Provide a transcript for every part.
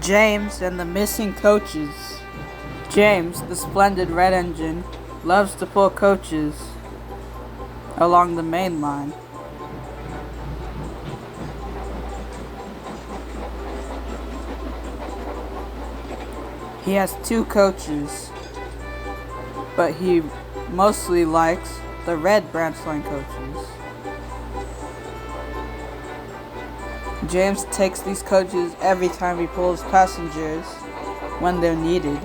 James and the missing coaches. James, the splendid red engine, loves to pull coaches along the main line. He has two coaches, but he mostly likes the red branch line coaches. James takes these coaches every time he pulls passengers when they're needed.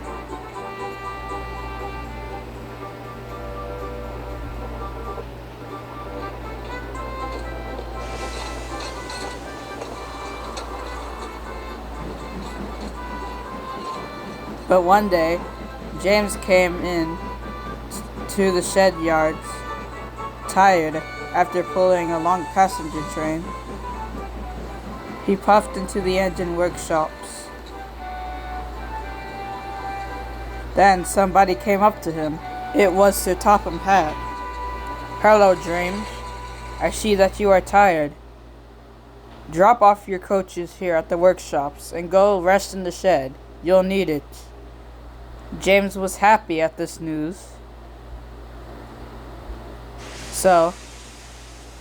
But one day, James came in to the shed yards, tired after pulling a long passenger train. He puffed into the engine workshops. Then somebody came up to him. It was Sir Topham Hatt. "Hello, James. I see that you are tired. Drop off your coaches here at the workshops and go rest in the shed. You'll need it." James was happy at this news. So,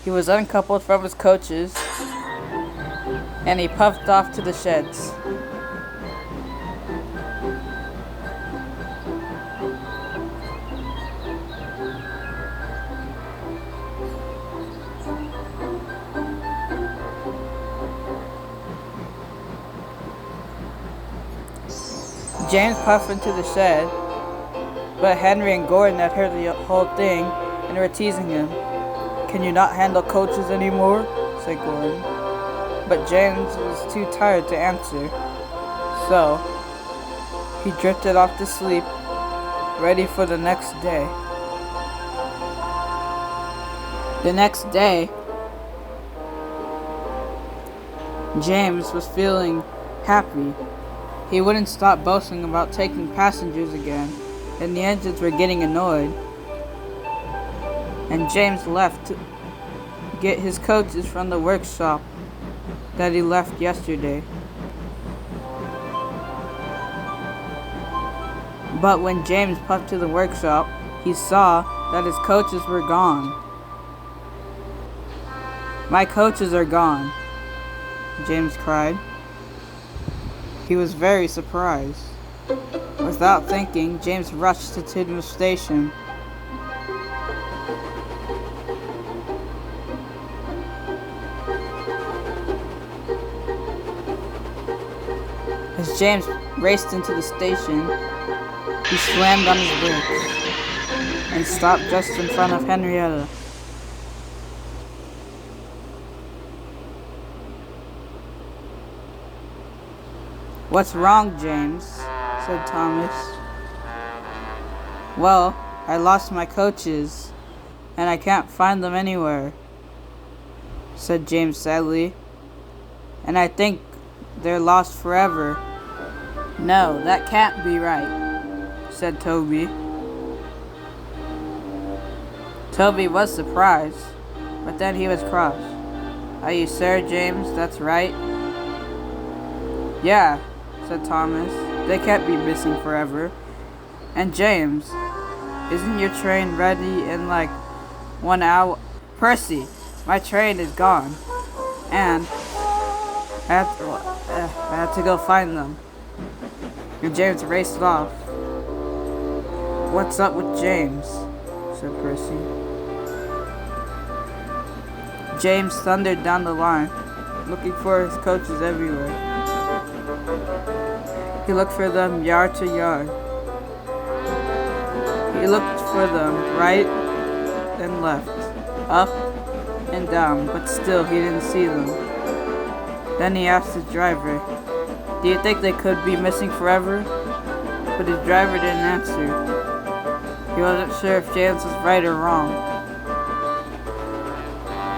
he was uncoupled from his coaches and he puffed off to the sheds. James puffed into the shed, but Henry and Gordon had heard the whole thing and were teasing him. "Can you not handle coaches anymore?" said Gordon. But James was too tired to answer, so he drifted off to sleep, ready for the next day. The next day, James was feeling happy. He wouldn't stop boasting about taking passengers again, and the engines were getting annoyed. And James left to get his coaches from the workshop that he left yesterday. But when James puffed to the workshop, he saw that his coaches were gone. "My coaches are gone," James cried. He was very surprised. Without thinking, James rushed to Tidmouth Station. As James raced into the station, he slammed on his brakes and stopped just in front of Henrietta. "What's wrong, James?" said Thomas. "Well, I lost my coaches, and I can't find them anywhere," said James sadly. "And I think they're lost forever." "No, that can't be right," said Toby. Toby was surprised, but then he was cross. "Are you sure, James, that's right?" "Yeah," said Thomas. "They can't be missing forever. And James, isn't your train ready in like 1 hour? Percy, my train is gone, and I have to go find them." And James raced off. "What's up with James?" said Percy. James thundered down the line, looking for his coaches everywhere. He looked for them yard to yard. He looked for them right and left, up and down, but still he didn't see them. Then he asked his driver, "Do you think they could be missing forever?" But his driver didn't answer. He wasn't sure if James was right or wrong.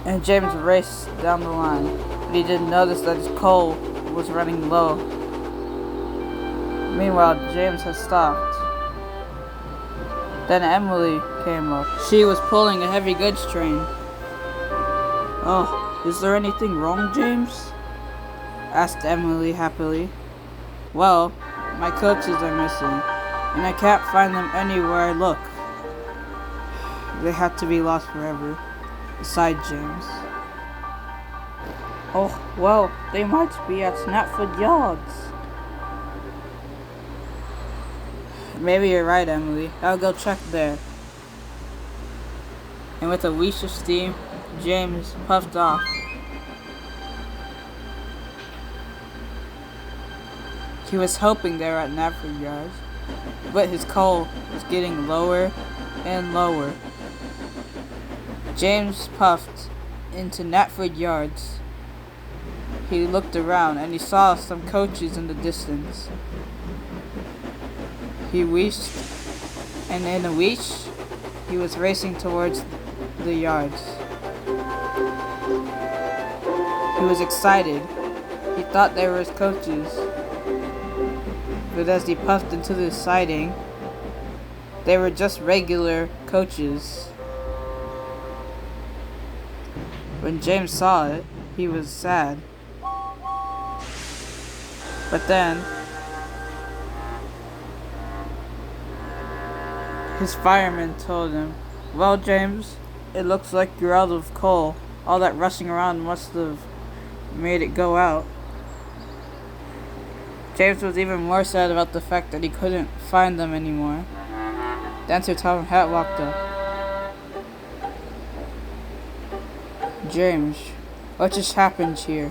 And James raced down the line, but he didn't notice that his coal was running low. Meanwhile, James had stopped. Then Emily came up. She was pulling a heavy goods train. "Oh, is there anything wrong, James?" asked Emily happily. Well, my coaches are missing, and I can't find them anywhere I look. They have to be lost forever, sighed James. Oh, well, they might be at Snapford Yards. Maybe you're right, Emily. I'll go check there. And with a wheeze of steam, James puffed off. He was hoping they were at Snapford Yards, but his coal was getting lower and lower. James puffed into Snapford Yards. He looked around and he saw some coaches in the distance. He wheezed, and in a wheeze, he was racing towards the yards. He was excited. He thought they were his coaches. But as he puffed into the siding, they were just regular coaches. When James saw it, he was sad. But then, his fireman told him, "Well, James, it looks like you're out of coal. All that rushing around must have made it go out." James was even more sad about the fact that he couldn't find them anymore. Then Sir Topham Hatt walked up. "James, what just happened here?"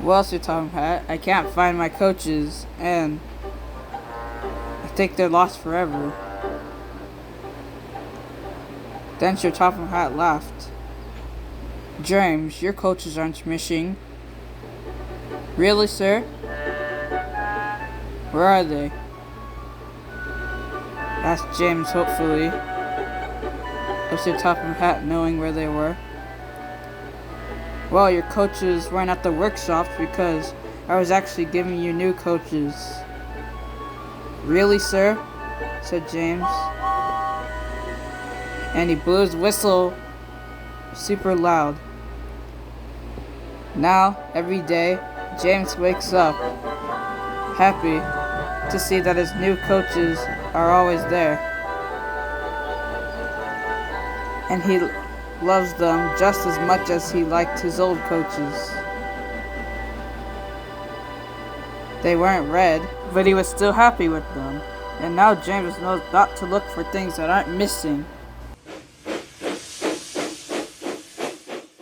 "Well, Sir Topham Hatt, I can't find my coaches, and I think they're lost forever." Then Sir Topham Hatt laughed. "James, your coaches aren't missing." "Really, sir?" "Where are they?" asked James hopefully, of Sir Topham Hatt knowing where they were. "Well, your coaches weren't at the workshops because I was actually giving you new coaches." "Really, sir?" said James. And he blew his whistle super loud. Now, every day, James wakes up happy to see that his new coaches are always there. And he loves them just as much as he liked his old coaches. They weren't red, but he was still happy with them. And now James knows not to look for things that aren't missing.